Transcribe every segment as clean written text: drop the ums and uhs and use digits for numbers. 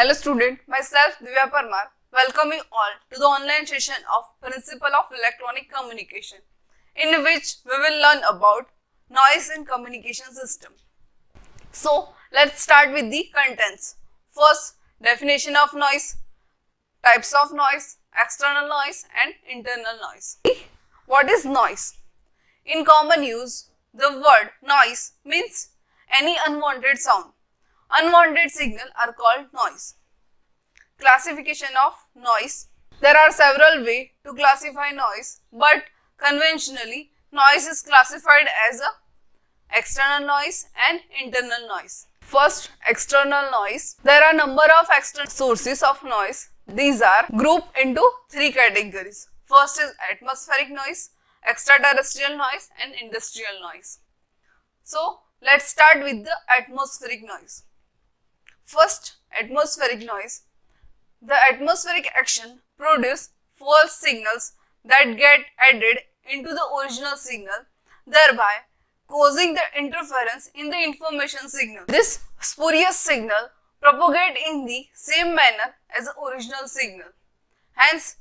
Hello student, myself Divya Parmar. Welcome you all to the online session of Principle of Electronic Communication, in which we will learn about noise in communication system. So let's start with the contents. First, definition of noise, types of noise, external noise and internal noise. What is noise? In common use, the word noise means any unwanted sound. Unwanted signal are called noise. Classification of noise. There are several ways to classify noise, but conventionally noise is classified as a external noise and internal noise. First, external noise. There are number of external sources of noise. These are grouped into three categories. First is atmospheric noise, extraterrestrial noise and industrial noise. So, let's start with the atmospheric noise. First, atmospheric noise. The atmospheric action produces false signals that get added into the original signal, thereby causing the interference in the information signal. This spurious signal propagates in the same manner as the original signal. Hence,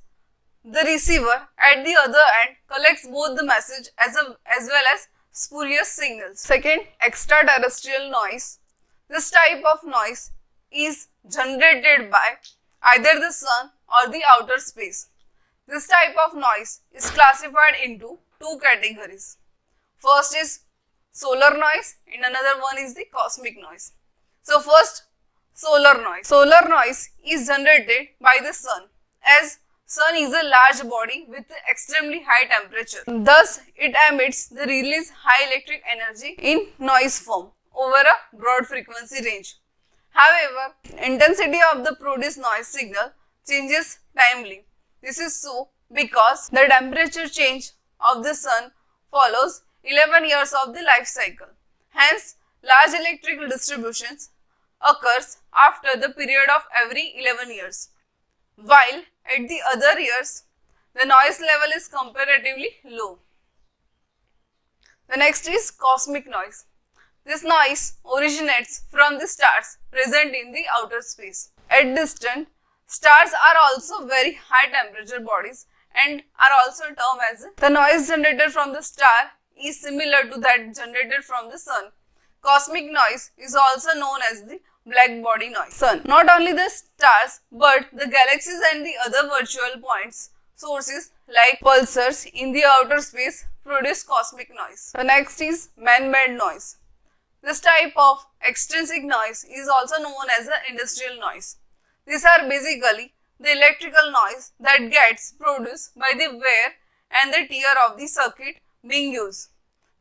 the receiver at the other end collects both the message as well as spurious signals. Second, extraterrestrial noise. This type of noise is generated by either the sun or the outer space. This type of noise is classified into two categories. First is solar noise and another one is the cosmic noise. So first, solar noise. Solar noise is generated by the sun, as sun is a large body with extremely high temperature. Thus, it emits the release high electric energy in noise form over a broad frequency range. However, intensity of the produced noise signal changes timely. This is so because the temperature change of the sun follows 11 years of the life cycle. Hence, large electrical distributions occurs after the period of every 11 years. While at the other years, the noise level is comparatively low. The next is cosmic noise. This noise originates from the stars present in the outer space. At distance, stars are also very high temperature bodies and are also termed as the noise generated from the star is similar to that generated from the sun. Cosmic noise is also known as the black body noise. Sun. Not only the stars but the galaxies and the other virtual points sources like pulsars in the outer space produce cosmic noise. The next is man-made noise. This type of extrinsic noise is also known as the industrial noise. These are basically the electrical noise that gets produced by the wear and the tear of the circuit being used.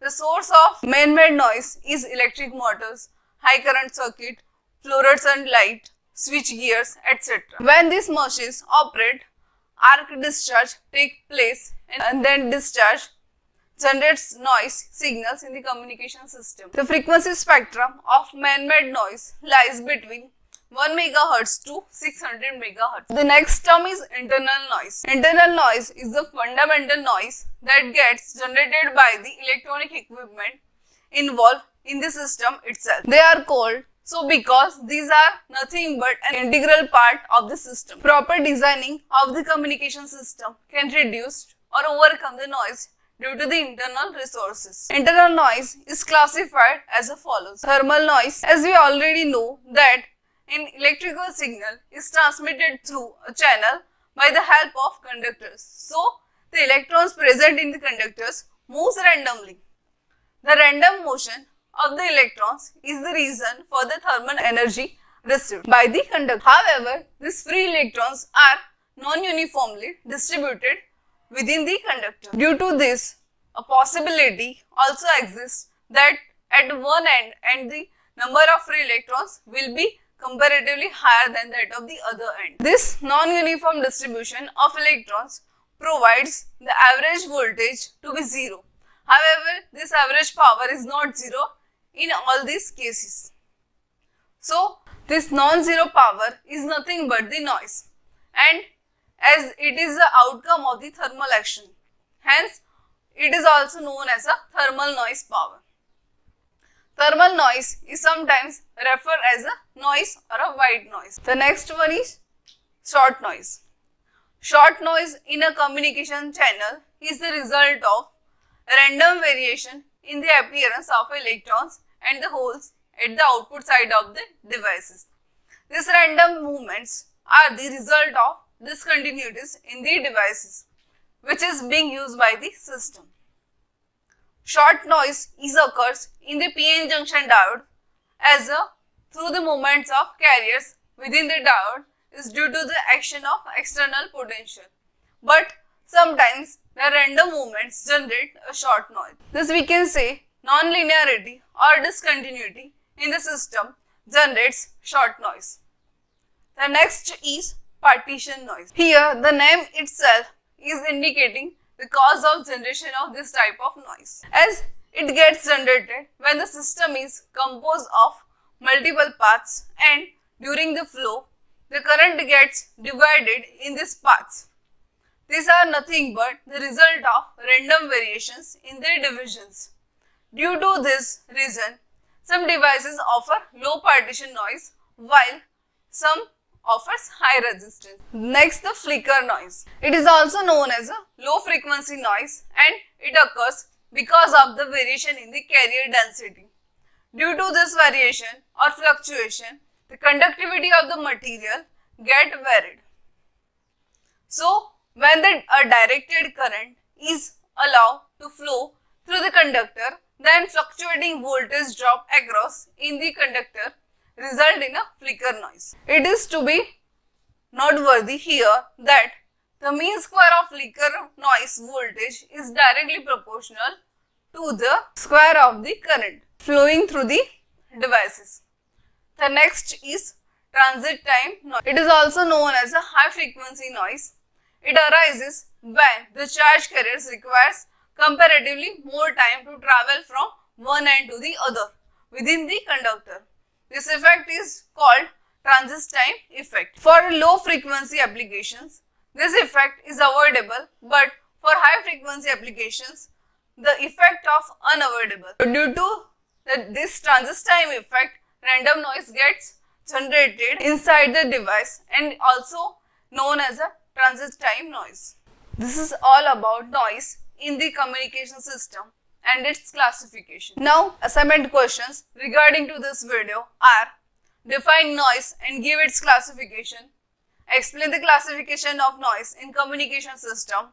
The source of man-made noise is electric motors, high current circuit, fluorescent light, switch gears, etc. When these machines operate, arc discharge takes place and then discharge generates noise signals in the communication system. The frequency spectrum of man-made noise lies between 1 MHz to 600 MHz. The next term is internal noise. Internal noise is the fundamental noise that gets generated by the electronic equipment involved in the system itself. They are called so because these are nothing but an integral part of the system. Proper designing of the communication system can reduce or overcome the noise due to the internal resources. Internal noise is classified as follows. Thermal noise, as we already know that an electrical signal is transmitted through a channel by the help of conductors. So, the electrons present in the conductors moves randomly. The random motion of the electrons is the reason for the thermal energy received by the conductor. However, these free electrons are non-uniformly distributed within the conductor. Due to this, a possibility also exists that at one end and the number of free electrons will be comparatively higher than that of the other end. This non-uniform distribution of electrons provides the average voltage to be zero. However, this average power is not zero in all these cases. So, this non-zero power is nothing but the noise, and as it is the outcome of the thermal action. Hence, it is also known as a thermal noise power. Thermal noise is sometimes referred as a noise or a white noise. The next one is short noise. Short noise in a communication channel is the result of random variation in the appearance of electrons and the holes at the output side of the devices. These random movements are the result of discontinuities in the devices which is being used by the system. Short noise occurs in the PN junction diode as through the movements of carriers within the diode is due to the action of external potential. But sometimes the random movements generate a short noise. This we can say non-linearity or discontinuity in the system generates short noise. The next is partition noise. Here the name itself is indicating the cause of generation of this type of noise, as it gets generated when the system is composed of multiple paths and during the flow the current gets divided in these paths. These are nothing but the result of random variations in their divisions. Due to this reason, some devices offer low partition noise while some offers high resistance. Next, the flicker noise. It is also known as a low frequency noise and it occurs because of the variation in the carrier density. Due to this variation or fluctuation, the conductivity of the material get varied. So, when a directed current is allowed to flow through the conductor, then fluctuating voltage drop across in the conductor result in a flicker noise. It is to be noteworthy here that the mean square of flicker noise voltage is directly proportional to the square of the current flowing through the devices. The next is transit time noise. It is also known as a high frequency noise. It arises when the charge carriers requires comparatively more time to travel from one end to the other within the conductor. This effect is called transit time effect. For low frequency applications, this effect is avoidable, but for high frequency applications, the effect of unavoidable. Due to this transit time effect, random noise gets generated inside the device and also known as a transit time noise. This is all about noise in the communication system and its classification. Now, assignment questions regarding to this video are: define noise and give its classification, explain the classification of noise in communication system,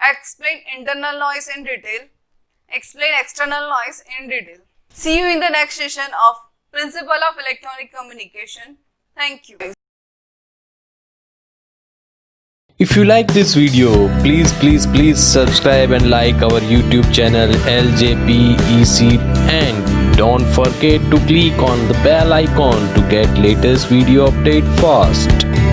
explain internal noise in detail, explain external noise in detail. See you in the next session of Principle of Electronic Communication. Thank you. If you like this video, please subscribe and like our YouTube channel LJPEC and don't forget to click on the bell icon to get latest video update fast.